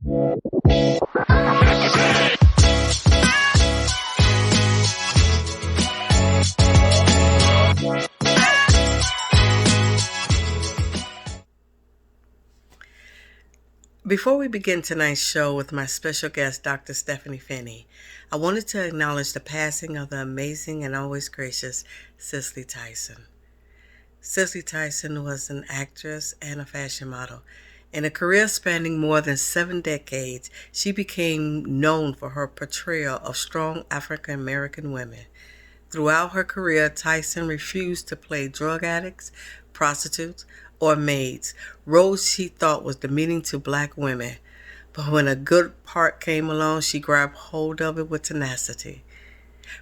Before we begin tonight's show with my special guest, Dr. Stephanie Finney, I wanted to acknowledge the passing of the amazing and always gracious Cicely Tyson. Cicely Tyson was an actress and a fashion model. In a career spanning more than 7 decades, she became known for her portrayal of strong African American women. Throughout her career, Tyson refused to play drug addicts, prostitutes, or maids, roles she thought was demeaning to black women. But when a good part came along, she grabbed hold of it with tenacity.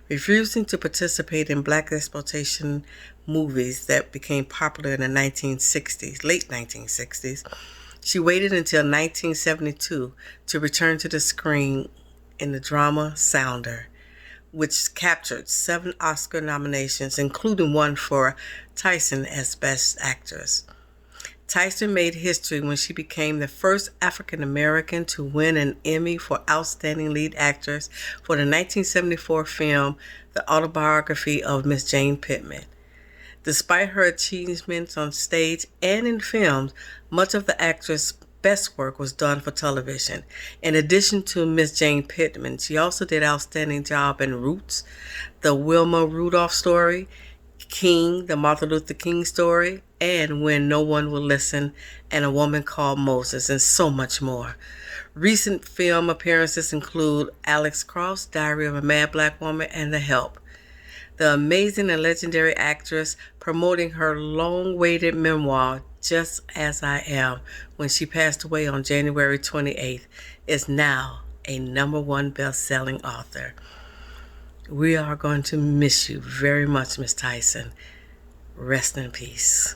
Refusing to participate in black exploitation movies that became popular in the 1960s, late 1960s, she waited until 1972 to return to the screen in the drama Sounder, which captured 7 Oscar nominations, including one for Tyson as Best Actress. Tyson made history when she became the first African American to win an Emmy for Outstanding Lead Actress for the 1974 film The Autobiography of Miss Jane Pittman. Despite her achievements on stage and in films, much of the actress' best work was done for television. In addition to Miss Jane Pittman, she also did an outstanding job in Roots, The Wilma Rudolph Story, King, The Martin Luther King Story, and When No One Will Listen, and A Woman Called Moses, and so much more. Recent film appearances include Alex Cross, Diary of a Mad Black Woman, and The Help. The amazing and legendary actress promoting her long-awaited memoir, Just As I Am, when she passed away on January 28th, is now a #1 best-selling author. We are going to miss you very much, Miss Tyson. Rest in peace.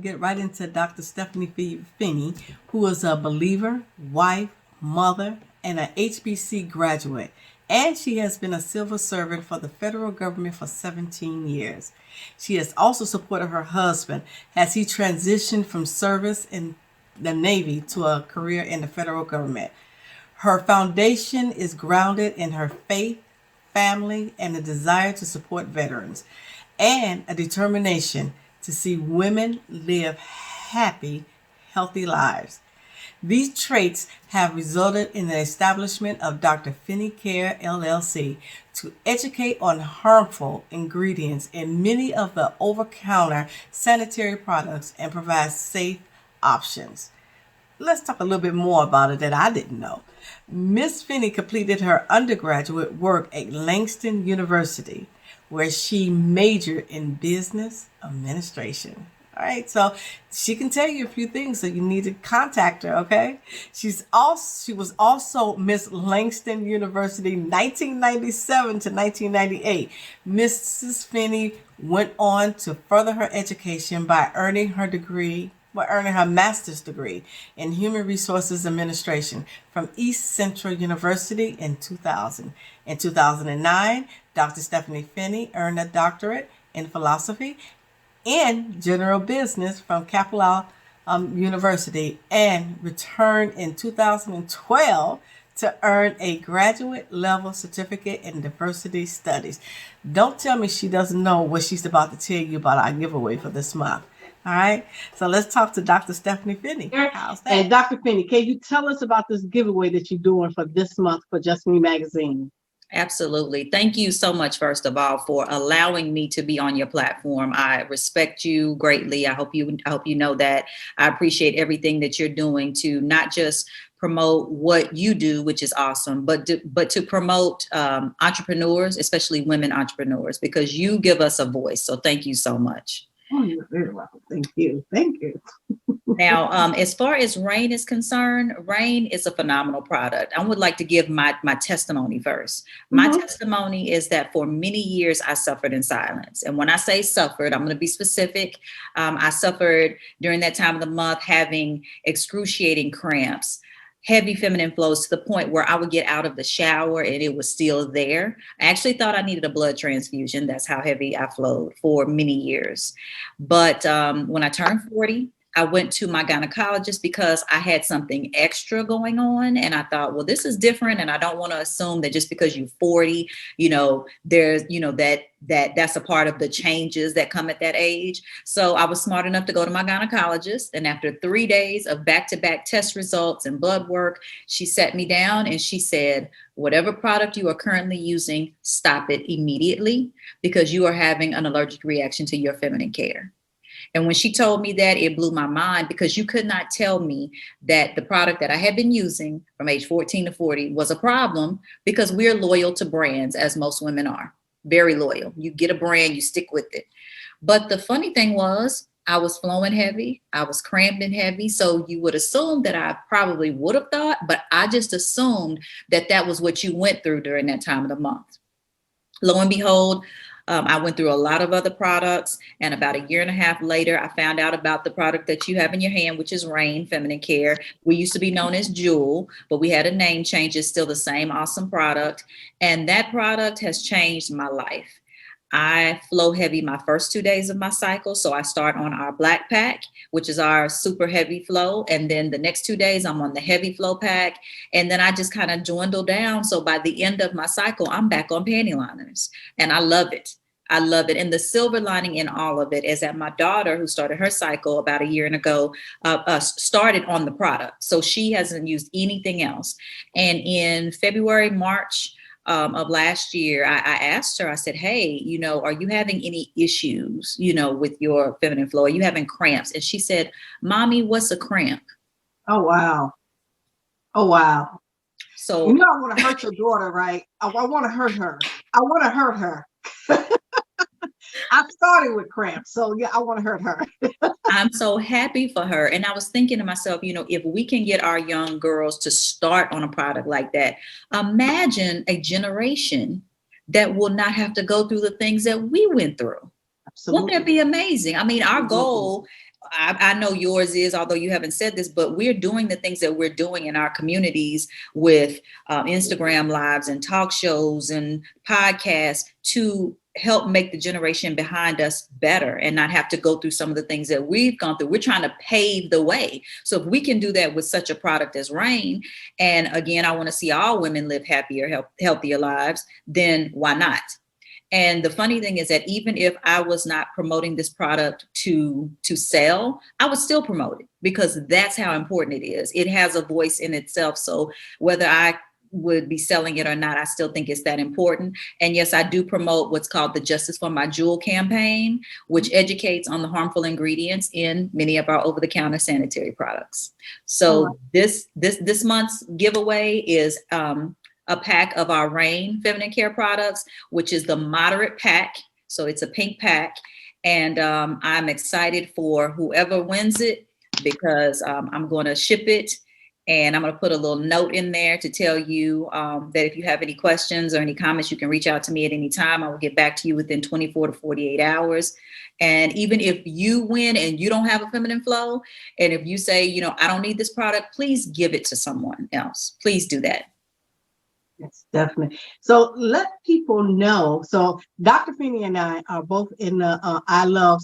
Get right into Dr. Stephanie Finney, who is a believer, wife, mother, and an HBC graduate. And she has been a civil servant for the federal government for 17 years. She has also supported her husband as he transitioned from service in the Navy to a career in the federal government. Her foundation is grounded in her faith, family, and a desire to support veterans, and a determination to see women live happy, healthy lives. These traits have resulted in the establishment of Dr. Finney Care, LLC, to educate on harmful ingredients in many of the over-counter sanitary products and provide safe options. Let's talk a little bit more about it that I didn't know. Miss Finney completed her undergraduate work at Langston University, where she majored in business administration. All right, so she can tell you a few things, so you need to contact her, okay? She was also Miss Langston University 1997 to 1998. Mrs. Finney went on to further her education by earning her master's degree in human resources administration from East Central University in 2000. In 2009, Dr. Stephanie Finney earned a doctorate in philosophy and general business from Capella University and returned in 2012 to earn a graduate level certificate in diversity studies. Don't tell me she doesn't know what she's about to tell you about our giveaway for this month. All right, so let's talk to Dr. Stephanie Finney. How's that? And Dr. Finney, can you tell us about this giveaway that you're doing for this month for Just Me Magazine? Absolutely. Thank you so much, first of all, for allowing me to be on your platform. I respect you greatly. I hope you know that. I appreciate everything that you're doing to not just promote what you do, which is awesome, but to promote entrepreneurs, especially women entrepreneurs, because you give us a voice. So thank you so much. Oh, you're very welcome. Thank you. Thank you. Now, as far as Rain is concerned, Rain is a phenomenal product. I would like to give my testimony first. My testimony is that for many years, I suffered in silence. And when I say suffered, I'm going to be specific. I suffered during that time of the month having excruciating cramps, heavy feminine flows to the point where I would get out of the shower and it was still there. I actually thought I needed a blood transfusion. That's how heavy I flowed for many years. But when I turned 40, I went to my gynecologist because I had something extra going on. And I thought, well, this is different. And I don't want to assume that just because you're 40, there's, that's a part of the changes that come at that age. So I was smart enough to go to my gynecologist. And after 3 days of back-to-back test results and blood work, she sat me down and she said, whatever product you are currently using, stop it immediately because you are having an allergic reaction to your feminine care. And when she told me that, it blew my mind because you could not tell me that the product that I had been using from age 14 to 40 was a problem because we're loyal to brands, as most women are. Very loyal. You get a brand, you stick with it. But the funny thing was, I was flowing heavy. I was cramping heavy. So you would assume that I probably would have thought, but I just assumed that that was what you went through during that time of the month. Lo and behold, I went through a lot of other products, and about 1.5 years later, I found out about the product that you have in your hand, which is Rain Feminine Care. We used to be known as Jewel, but we had a name change. It's still the same awesome product. And that product has changed my life. I flow heavy my first 2 days of my cycle. So I start on our black pack, which is our super heavy flow. And then the next 2 days, I'm on the heavy flow pack. And then I just kind of dwindle down. So by the end of my cycle, I'm back on panty liners. And I love it. I love it. And the silver lining in all of it is that my daughter, who started her cycle about 1 year ago, started on the product. So she hasn't used anything else. And in February, March, of last year, I asked her, I said, hey, are you having any issues, with your feminine flow? Are you having cramps? And she said, Mommy, what's a cramp? Oh, wow. Oh, wow. So, I want to hurt your daughter, right? I want to hurt her. I want to hurt her. I started with cramps. So yeah, I want to hurt her. I'm so happy for her. And I was thinking to myself, if we can get our young girls to start on a product like that, imagine a generation that will not have to go through the things that we went through. Absolutely. Won't that be amazing? I mean, our goal, I know yours is, although you haven't said this, but we're doing the things that we're doing in our communities with Instagram lives and talk shows and podcasts to help make the generation behind us better and not have to go through some of the things that we've gone through. We're trying to pave the way. So if we can do that with such a product as Rain, and again, I want to see all women live happier, healthier lives, then why not? And the funny thing is that even if I was not promoting this product to sell, I would still promote it because that's how important it is. It has a voice in itself. So whether I would be selling it or not, I still think it's that important. And yes, I do promote what's called the Justice for My Jewel campaign, which educates on the harmful ingredients in many of our over-the-counter sanitary products. So this month's giveaway is a pack of our Rain Feminine Care products, which is the moderate pack. So it's a pink pack. And I'm excited for whoever wins it because I'm going to ship it. And I'm going to put a little note in there to tell you that if you have any questions or any comments, you can reach out to me at any time. I will get back to you within 24 to 48 hours. And even if you win and you don't have a feminine flow, and if you say, I don't need this product, please give it to someone else. Please do that. Yes, definitely. So let people know. So Dr. Feeney and I are both in the I Love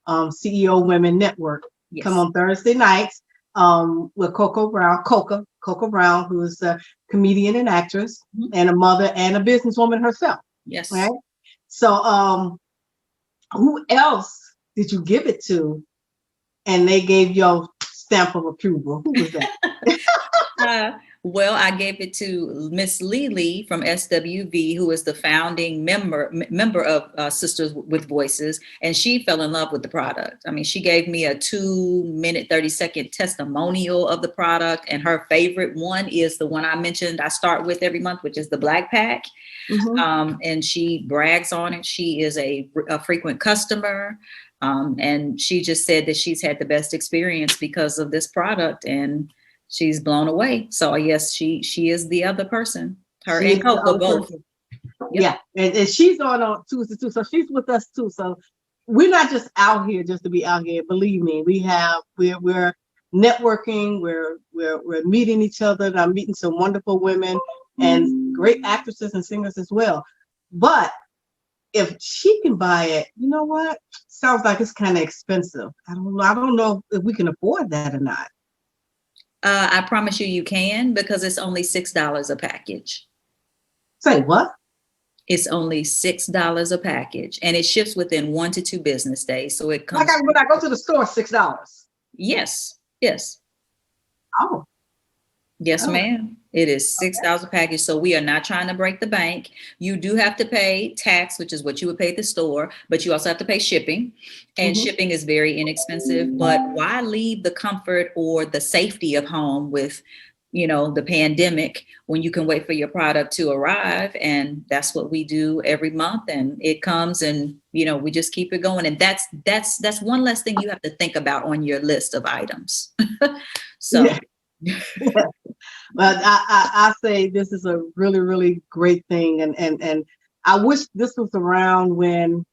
CEO Women Network. Yes. Come on Thursday nights. With Coco Brown, who is a comedian and actress, mm-hmm. and a mother and a businesswoman herself. Yes. Right. So, who else did you give it to, and they gave your stamp of approval? Who was that? Well, I gave it to Miss Lily from SWV, who is the founding member of Sisters with Voices, and she fell in love with the product. I mean, she gave me a 2-minute, 30-second testimonial of the product, and her favorite one is the one I mentioned I start with every month, which is the Black Pack. Mm-hmm. And she brags on it. She is a frequent customer. And she just said that she's had the best experience because of this product, and she's blown away. So yes, she is the other person. Her she and Coco both. Yep. Yeah, and she's on Tuesday too. So she's with us too. So we're not just out here just to be out here. Believe me, we're networking. We're meeting each other. And I'm meeting some wonderful women and great actresses and singers as well. But if she can buy it, you know what? Sounds like it's kind of expensive. I don't know. I don't know if we can afford that or not. I promise you can, because it's only $6 a package. Say what? It's only $6 a package, and it ships within 1 to 2 business days. So it comes. Like when I go to the store, $6. Yes. Oh. Yes, ma'am. It is $6 a package. So we are not trying to break the bank. You do have to pay tax, which is what you would pay at the store, but you also have to pay shipping. And shipping is very inexpensive. But why leave the comfort or the safety of home with, the pandemic, when you can wait for your product to arrive? And that's what we do every month. And it comes, and we just keep it going. And that's one less thing you have to think about on your list of items. So. Yeah. But I say this is a really, really great thing. And I wish this was around when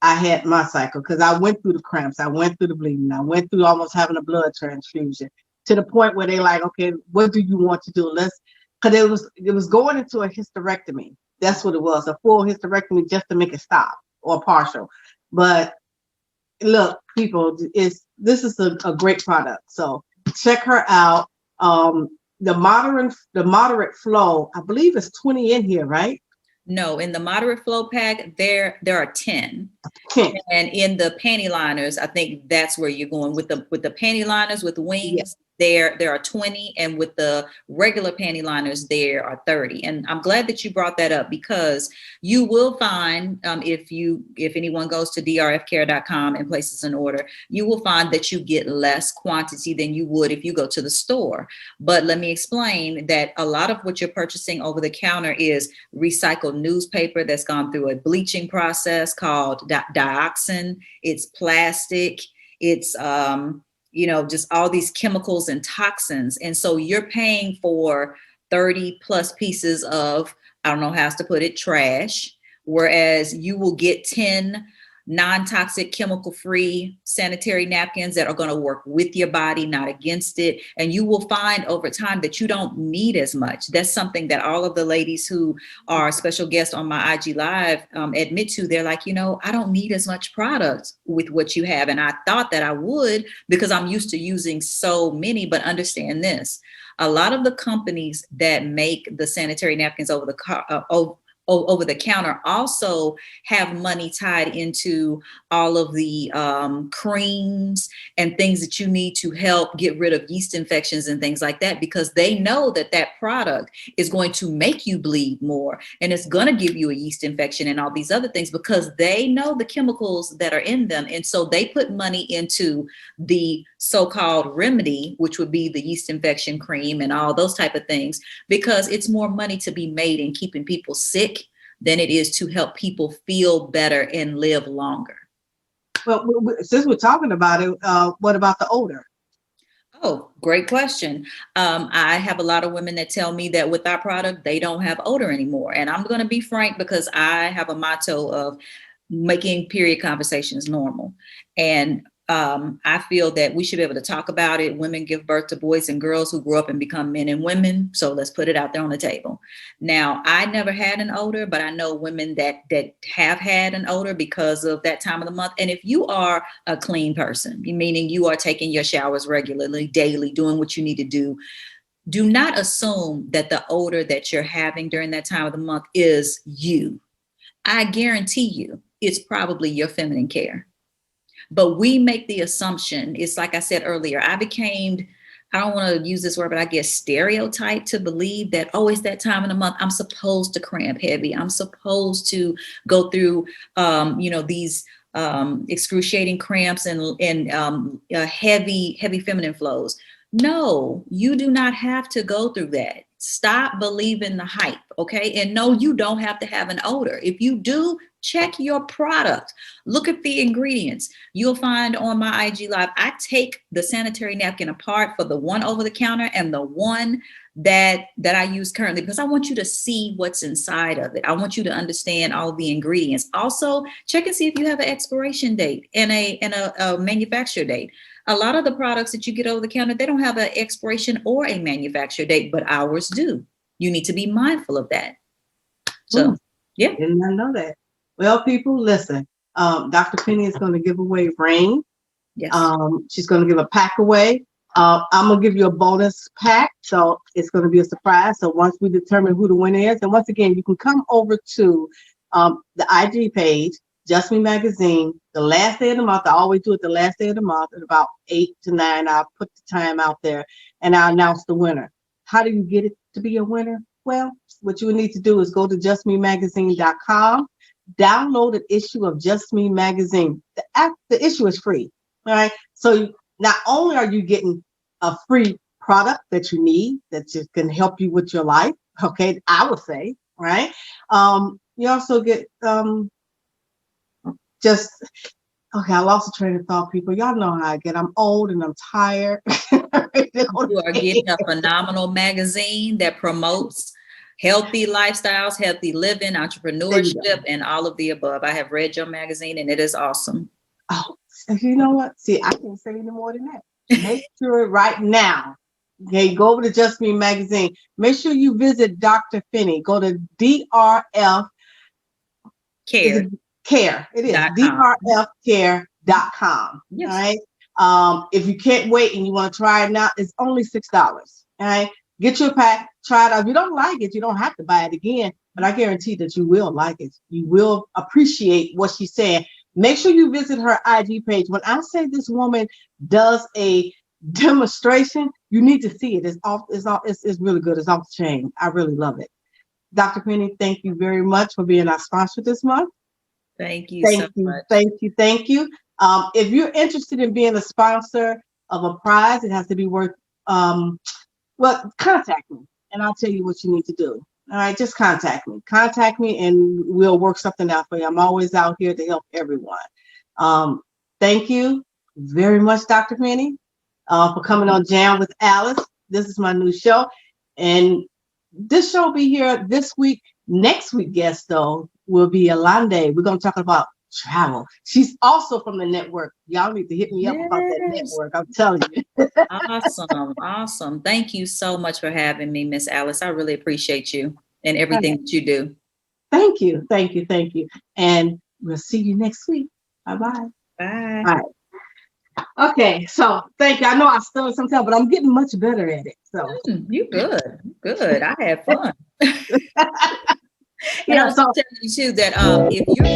I had my cycle, because I went through the cramps, I went through the bleeding, I went through almost having a blood transfusion, to the point where they like, okay, what do you want to do? Because it was going into a hysterectomy. That's what it was, a full hysterectomy, just to make it stop, or partial. But look, people, this is a great product. So check her out. The moderate flow, I believe it's 20 in here, right? No, in the moderate flow pack, there are 10. And in the panty liners, I think that's where you're going with the panty liners with wings. Yes. There are 20, and with the regular panty liners, there are 30. And I'm glad that you brought that up, because you will find, if anyone goes to drfcare.com and places an order, you will find that you get less quantity than you would if you go to the store. But let me explain that a lot of what you're purchasing over the counter is recycled newspaper that's gone through a bleaching process called dioxin. It's plastic. It's just all these chemicals and toxins. And so you're paying for 30 plus pieces of, I don't know how else to put it, trash, whereas you will get 10 non-toxic, chemical-free sanitary napkins that are going to work with your body, not against it. And you will find over time that you don't need as much. That's something that all of the ladies who are special guests on my IG Live admit to. They're like, I don't need as much product with what you have. And I thought that I would, because I'm used to using so many. But understand this, a lot of the companies that make the sanitary napkins over the counter also have money tied into all of the creams and things that you need to help get rid of yeast infections and things like that, because they know that product is going to make you bleed more, and it's going to give you a yeast infection and all these other things, because they know the chemicals that are in them. And so they put money into the so-called remedy, which would be the yeast infection cream and all those type of things, because it's more money to be made in keeping people sick than it is to help people feel better and live longer. Well, since we're talking about it, what about the odor? Oh, great question. I have a lot of women that tell me that with our product, they don't have odor anymore. And I'm going to be frank, because I have a motto of making period conversations normal. And I feel that we should be able to talk about it. Women give birth to boys and girls who grow up and become men and women. So let's put it out there on the table. Now, I never had an odor, but I know women that have had an odor because of that time of the month. And if you are a clean person, meaning you are taking your showers regularly, daily, doing what you need to do not assume that the odor that you're having during that time of the month is you. I guarantee you it's probably your feminine care. But we make the assumption, it's like I said earlier, I don't want to use this word, but I guess stereotyped to believe that, it's that time of the month, I'm supposed to cramp heavy. I'm supposed to go through, these excruciating cramps and heavy feminine flows. No, you do not have to go through that. Stop believing the hype, okay? And no, you don't have to have an odor. If you do, check your product. Look at the ingredients. You'll find on my IG Live, I take the sanitary napkin apart for the one over the counter and the one that I use currently, because I want you to see what's inside of it. I want you to understand all the ingredients. Also, check and see if you have an expiration date and a manufacturer date. A lot of the products that you get over the counter, they don't have an expiration or a manufacturer date, but ours do. You need to be mindful of that. So, yeah. Did not know that. Well, people, listen. Dr. Finney is going to give away rain. Yes. She's going to give a pack away. I'm going to give you a bonus pack. So it's going to be a surprise. So once we determine who the winner is, and once again, you can come over to the IG page, Just Me Magazine, the last day of the month. I always do it the last day of the month at about 8 to 9. I'll put the time out there and I'll announce the winner. How do you get it to be a winner? Well, what you need to do is go to justmemagazine.com, download an issue of Just Me Magazine. The issue is free. All right. So not only are you getting a free product that you need, that just can help you with your life. Okay. I would say, right. You also get, I lost the train of thought, people. Y'all know how I get. I'm old and I'm tired. You are getting a phenomenal magazine that promotes healthy lifestyles, healthy living, entrepreneurship, and all of the above. I have read your magazine and it is awesome. Oh, you know what? See, I can't say any more than that. Make sure right now, okay, go over to Just Me Magazine. Make sure you visit Dr. Finney. Go to DRF Care. Care. It is drfcare.com. Yes. All right. If you can't wait and you want to try it now, it's only $6. All right. Get your pack, try it out. If you don't like it, you don't have to buy it again. But I guarantee that you will like it. You will appreciate what she's saying. Make sure you visit her IG page. When I say this woman does a demonstration, you need to see it. It's really good. It's off the chain. I really love it. Dr. Finney, thank you very much for being our sponsor this month. Thank you so much. Thank you. If you're interested in being a sponsor of a prize, it has to be worth, contact me and I'll tell you what you need to do. All right, just contact me and we'll work something out for you. I'm always out here to help everyone. Thank you very much, Dr. Finney, for coming on Jam with Alice. This is my new show. And this show will be here this week. Next week guest, though, will be Alande. We're going to talk about travel. She's also from the network. Y'all need to hit me up about that network. I'm telling you. Awesome. Thank you so much for having me, Miss Alice. I really appreciate you and everything that you do. Thank you. And we'll see you next week. Bye-bye. Bye. All right. Okay, so thank you. I know I stutter sometimes, but I'm getting much better at it. So you good. I had fun. Yeah, I was telling you too that if you're